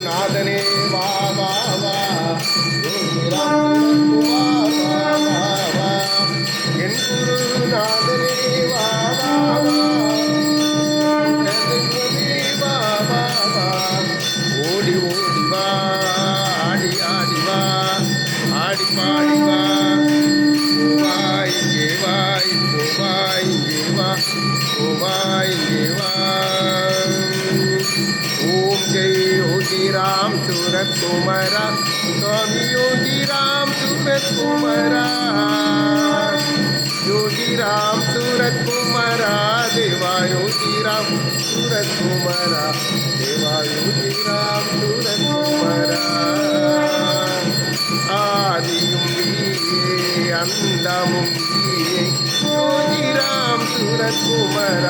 நாதனே வா வா வா யோகிராம் வா வா வா வா என் குரு நாதனே வா வா வா நந்தனே வா வா வா ஓடி ஓடி வா ஆடி ஆடி வா ஆடி பாடி வா வா இங்கே வா இப்போ வா இங்கே வா வா இங்கே வா ओम जय योगी राम सूरत कुमारा स्वामी योगी राम सूरत कुमारा योगी राम सूरत कुमारा देवा योगी राम सूरत कुमारा देवा योगी राम सूरत कुमारा आदियुम नीये अंदमुम नीये योगी राम सूरत कुमारा